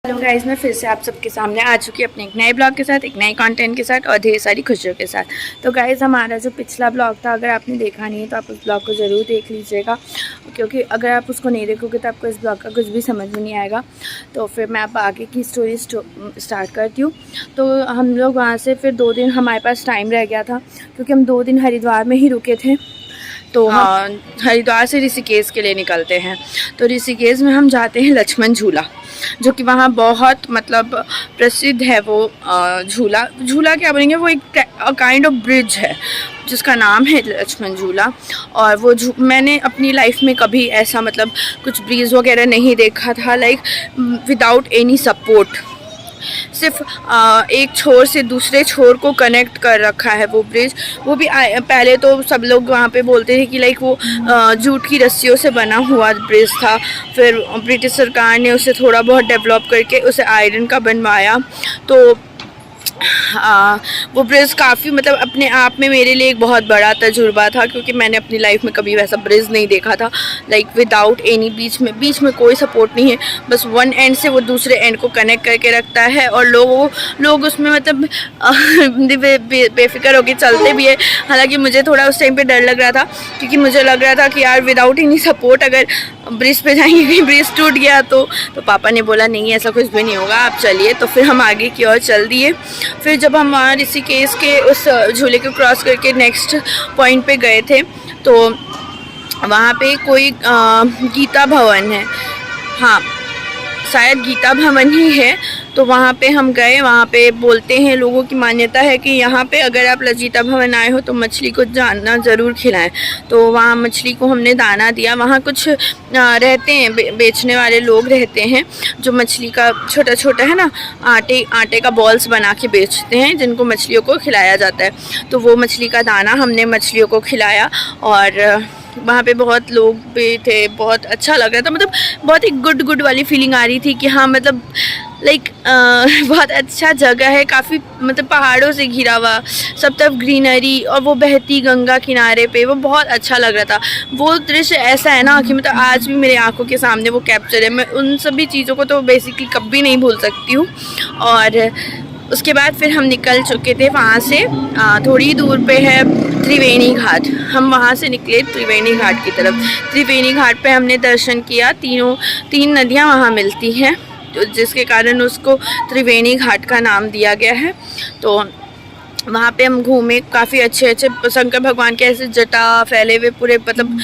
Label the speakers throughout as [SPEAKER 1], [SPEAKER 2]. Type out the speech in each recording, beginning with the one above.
[SPEAKER 1] Hello guys, मैं फिर से आप सबके सामने आ चुकी अपने एक नए ब्लॉग के साथ, एक नए कंटेंट के साथ और ढेर सारी खुशियों के साथ। तो गाइस, हमारा जो पिछला ब्लॉग था, अगर आपने देखा नहीं है तो आप उस ब्लॉग को ज़रूर देख लीजिएगा, क्योंकि अगर आप उसको नहीं देखोगे तो आपको इस ब्लॉग का कुछ भी समझ में नहीं आएगा। तो फिर मैं आप आगे की स्टोरी स्टार्ट करती हूँ। तो हम लोग वहाँ से फिर 2 दिन हमारे पास टाइम रह गया था, क्योंकि हम 2 दिन हरिद्वार में ही रुके थे। तो हम हरिद्वार से ऋषिकेश के लिए निकलते हैं। तो ऋषिकेश में हम जाते हैं लक्ष्मण झूला, जो कि वहाँ बहुत मतलब प्रसिद्ध है। वो झूला क्या बोलेंगे, वो एक काइंड ऑफ ब्रिज है जिसका नाम है लक्ष्मण झूला। और वो मैंने अपनी लाइफ में कभी ऐसा मतलब कुछ ब्रिज वगैरह नहीं देखा था, लाइक विदाउट एनी सपोर्ट। सिर्फ एक छोर से दूसरे छोर को कनेक्ट कर रखा है वो ब्रिज। वो भी पहले तो सब लोग वहाँ पे बोलते थे कि लाइक वो जूट की रस्सियों से बना हुआ ब्रिज था। फिर ब्रिटिश सरकार ने उसे थोड़ा बहुत डेवलप करके उसे आयरन का बनवाया। तो वो ब्रिज काफ़ी मतलब अपने आप में मेरे लिए एक बहुत बड़ा तजुर्बा था, क्योंकि मैंने अपनी लाइफ में कभी वैसा ब्रिज नहीं देखा था, लाइक विदाउट एनी बीच में कोई सपोर्ट नहीं है, बस वन एंड से वो दूसरे एंड को कनेक्ट करके रखता है। और लोग उसमें मतलब बेफिक्र होकर चलते भी है। हालांकि मुझे थोड़ा उस टाइम पे डर लग रहा था, क्योंकि मुझे लग रहा था कि यार विदाउट एनी सपोर्ट अगर ब्रिज पे जाएंगे, कहीं ब्रिज टूट गया तो पापा ने बोला नहीं ऐसा कुछ भी नहीं होगा, आप चलिए। तो फिर हम आगे की ओर चल दिए। फिर जब हम वहाँ ऋषिकेश के उस झूले को क्रॉस करके नेक्स्ट पॉइंट पे गए थे, तो वहाँ पे कोई गीता भवन है, हाँ शायद गीता भवन ही है। तो वहाँ पे हम गए। वहाँ पे बोलते हैं, लोगों की मान्यता है कि यहाँ पे अगर आप गीता भवन आए हो तो मछली को दाना ज़रूर खिलाएं। तो वहाँ मछली को हमने दाना दिया। वहाँ कुछ रहते हैं बेचने वाले लोग रहते हैं, जो मछली का छोटा छोटा है ना आटे का बॉल्स बना के बेचते हैं, जिनको मछलियों को खिलाया जाता है। तो वो मछली का दाना हमने मछलियों को खिलाया। और वहाँ पे बहुत लोग भी थे, बहुत अच्छा लग रहा था, मतलब बहुत एक गुड वाली फीलिंग आ रही थी कि हाँ मतलब लाइक बहुत अच्छा जगह है, काफ़ी मतलब पहाड़ों से घिरा हुआ, सब तरफ ग्रीनरी और वो बहती गंगा किनारे पे वो बहुत अच्छा लग रहा था। वो दृश्य ऐसा है ना कि मतलब आज भी मेरे आंखों के सामने वो कैप्चर है। मैं उन सभी चीज़ों को तो बेसिकली कभी नहीं भूल सकती हूँ। और उसके बाद फिर हम निकल चुके थे वहाँ से। थोड़ी दूर पे है त्रिवेणी घाट। हम वहाँ से निकले त्रिवेणी घाट की तरफ। त्रिवेणी घाट पे हमने दर्शन किया। 3 नदियाँ वहाँ मिलती हैं, तो जिसके कारण उसको त्रिवेणी घाट का नाम दिया गया है। तो वहाँ पे हम घूमे, काफ़ी अच्छे शंकर भगवान के ऐसे जटा फैले हुए पूरे मतलब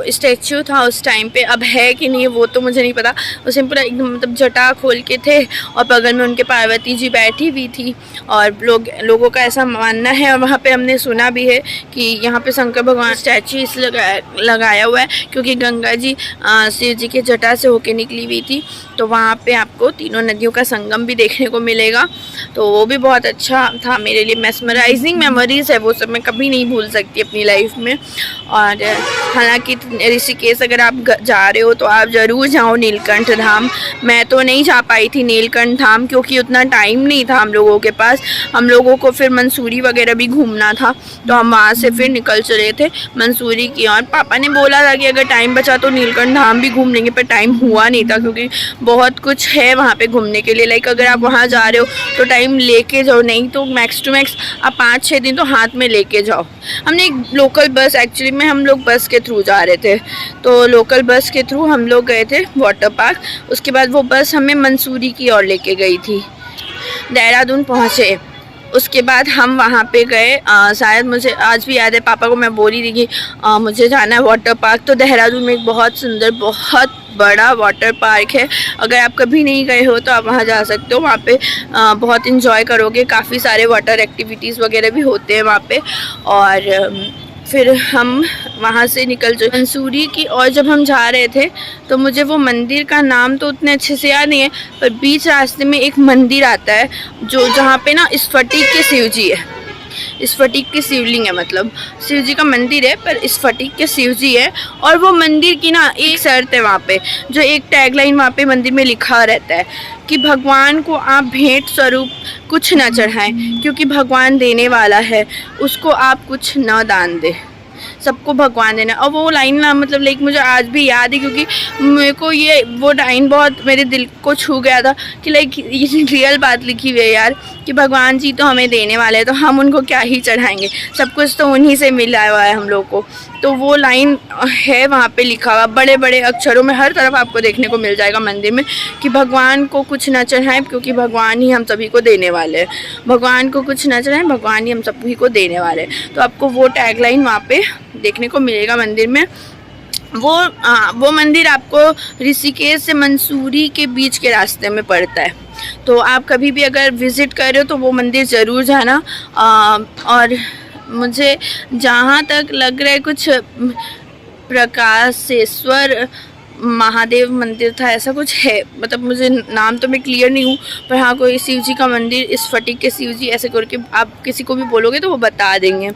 [SPEAKER 1] स्टैचू था उस टाइम पे। अब है कि नहीं वो तो मुझे नहीं पता। उसमें पूरा एकदम मतलब जटा खोल के थे और बगल में उनके पार्वती जी बैठी हुई थी। और लोगों का ऐसा मानना है, और वहाँ पे हमने सुना भी है कि यहाँ पे शंकर भगवान स्टैचू इसलिए लगाया हुआ है क्योंकि गंगा जी शिव जी के जटा से होके निकली हुई थी। तो वहाँ पे आपको तीनों नदियों का संगम भी देखने को मिलेगा। तो वो भी बहुत अच्छा था मेरे लिए। मेस्मराइजिंग मेमोरीज़ है, वो सब मैं कभी नहीं भूल सकती अपनी लाइफ में। और हालांकि ऋषिकेश अगर आप जा रहे हो तो आप ज़रूर जाओ नीलकंठ धाम। मैं तो नहीं जा पाई थी नीलकंठ धाम, क्योंकि उतना टाइम नहीं था हम लोगों के पास। हम लोगों को फिर मंसूरी वगैरह भी घूमना था, तो हम वहाँ से फिर निकल चले थे मंसूरी की। और पापा ने बोला था कि अगर टाइम बचा तो नीलकंठ धाम भी घूम लेंगे, पर टाइम हुआ नहीं था, क्योंकि बहुत कुछ है वहाँ पे घूमने के लिए। लाइक अगर आप वहाँ जा रहे हो तो टाइम लेके जाओ, नहीं तो मैक्स टू मैक्स आप 5-6 दिन तो हाथ में लेके जाओ। हमने एक लोकल बस, एक्चुअली में हम लोग बस के थ्रू जा रहे थे, तो लोकल बस के थ्रू हम लोग गए थे वाटर पार्क। उसके बाद वो बस हमें मंसूरी की ओर लेके गई थी। देहरादून पहुँचे, उसके बाद हम वहाँ पे गए। शायद मुझे आज भी याद है, पापा को मैं बोली थी कि मुझे जाना है वाटर पार्क। तो देहरादून में एक बहुत सुंदर बहुत बड़ा वाटर पार्क है। अगर आप कभी नहीं गए हो तो आप वहाँ जा सकते हो। वहाँ पे बहुत इन्जॉय करोगे, काफ़ी सारे वाटर एक्टिविटीज़ वगैरह भी होते हैं वहाँ पे। और फिर हम वहाँ से निकल चुके मंसूरी की। और जब हम जा रहे थे तो मुझे वो मंदिर का नाम तो उतने अच्छे से याद नहीं है, पर बीच रास्ते में एक मंदिर आता है जहाँ पे ना स्फटिक के शिव जी है। स्फटिक के शिवलिंग है, मतलब शिव जी का मंदिर है पर स्फटिक के शिव जी है। और वो मंदिर की ना एक शर्त है वहाँ पे, जो एक टैगलाइन वहाँ पे मंदिर में लिखा रहता है कि भगवान को आप भेंट स्वरूप कुछ न चढ़ाएं, क्योंकि भगवान देने वाला है, उसको आप कुछ न दान दें। सबको भगवान देना। और वो लाइन ना मतलब लाइक मुझे आज भी याद है, क्योंकि मेरे को ये वो लाइन बहुत मेरे दिल को छू गया था कि लाइक ये रियल बात लिखी हुई है यार, कि भगवान जी तो हमें देने वाले हैं, तो हम उनको क्या ही चढ़ाएंगे, सब कुछ तो उन्हीं से मिला हुआ है हम लोग को। तो वो लाइन है वहाँ पे लिखा हुआ बड़े बड़े अक्षरों में, हर तरफ आपको देखने को मिल जाएगा मंदिर में, कि भगवान को कुछ ना चढ़ाएं क्योंकि भगवान ही हम सभी को देने वाले हैं। भगवान को कुछ ना चढ़ाएं, भगवान ही हम सभी को देने वाले हैं। तो आपको वो टैगलाइन वहाँ पे देखने को मिलेगा मंदिर में। वो मंदिर आपको ऋषिकेश से मंसूरी के बीच के रास्ते में पड़ता है। तो आप कभी भी अगर विज़िट कर रहे हो तो वो मंदिर ज़रूर जाना। और मुझे जहाँ तक लग रहा है कुछ प्रकाशेश्वर महादेव मंदिर था, ऐसा कुछ है, मतलब मुझे नाम तो मैं क्लियर नहीं हूँ, पर हाँ कोई शिव जी का मंदिर, इस फटीक के शिव जी ऐसे करके आप किसी को भी बोलोगे तो वो बता देंगे।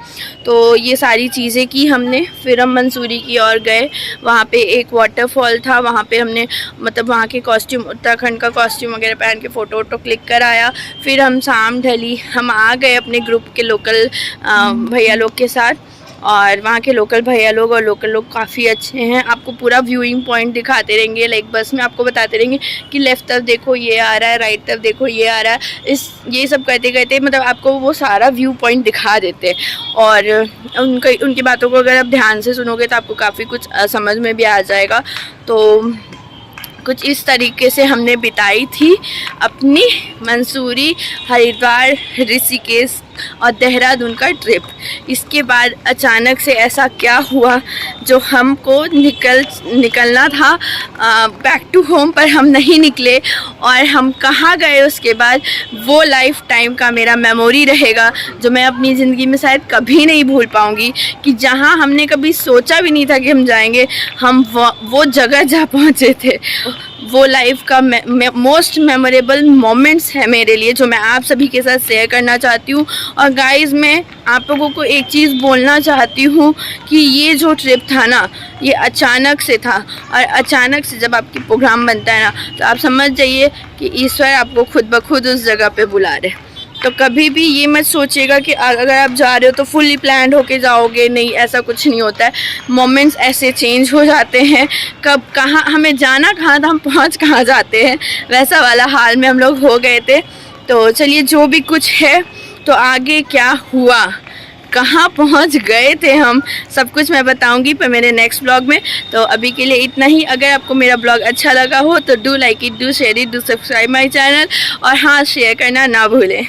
[SPEAKER 1] तो ये सारी चीज़ें की हमने, फिर हम मंसूरी की ओर गए। वहाँ पे एक वाटरफॉल था, वहाँ पे हमने मतलब वहाँ के कॉस्ट्यूम, उत्तराखंड का कॉस्ट्यूम वगैरह पहन के फ़ोटो वोटो क्लिक कराया। फिर हम शाम ढली, हम आ गए अपने ग्रुप के लोकल भैया लोग के साथ, और वहाँ के लोकल भैया लोग और लोकल लोग काफ़ी अच्छे हैं। आपको पूरा व्यूइंग पॉइंट दिखाते रहेंगे, लाइक बस में आपको बताते रहेंगे कि लेफ़्ट तरफ देखो ये आ रहा है, राइट तरफ देखो ये आ रहा है, ये सब कहते कहते मतलब आपको वो सारा व्यू पॉइंट दिखा देते हैं। और उनकी बातों को अगर आप ध्यान से सुनोगे तो आपको काफ़ी कुछ समझ में भी आ जाएगा। तो कुछ इस तरीके से हमने बिताई थी अपनी मंसूरी, हरिद्वार, ऋषिकेश और देहरादून का ट्रिप। इसके बाद अचानक से ऐसा क्या हुआ जो हमको निकलना था बैक टू होम, पर हम नहीं निकले, और हम कहाँ गए उसके बाद वो लाइफ टाइम का मेरा मेमोरी रहेगा जो मैं अपनी ज़िंदगी में शायद कभी नहीं भूल पाऊँगी। कि जहाँ हमने कभी सोचा भी नहीं था कि हम जाएंगे, हम वो जगह जा पहुँचे थे। वो लाइफ का मोस्ट मेमोरेबल मोमेंट्स है मेरे लिए, जो मैं आप सभी के साथ शेयर करना चाहती हूँ। और गाइस, मैं आप लोगों को एक चीज़ बोलना चाहती हूँ कि ये जो ट्रिप था ना, ये अचानक से था, और अचानक से जब आपकी प्रोग्राम बनता है ना, तो आप समझ जाइए कि ईश्वर आपको खुद ब खुद उस जगह पे बुला रहे। तो कभी भी ये मत सोचिएगा कि अगर आप जा रहे हो तो फुल्ली प्लान्ड होके जाओगे, नहीं, ऐसा कुछ नहीं होता है। मोमेंट्स ऐसे चेंज हो जाते हैं, कब कहाँ हमें जाना कहाँ था, हम पहुँच कहाँ जाते हैं, वैसा वाला हाल में हम लोग हो गए थे। तो चलिए, जो भी कुछ है, तो आगे क्या हुआ, कहाँ पहुँच गए थे हम, सब कुछ मैं बताऊंगी पर मेरे नेक्स्ट ब्लॉग में। तो अभी के लिए इतना ही। अगर आपको मेरा ब्लॉग अच्छा लगा हो तो do like it, do share it, do subscribe my channel, और हाँ, शेयर करना ना भूलें।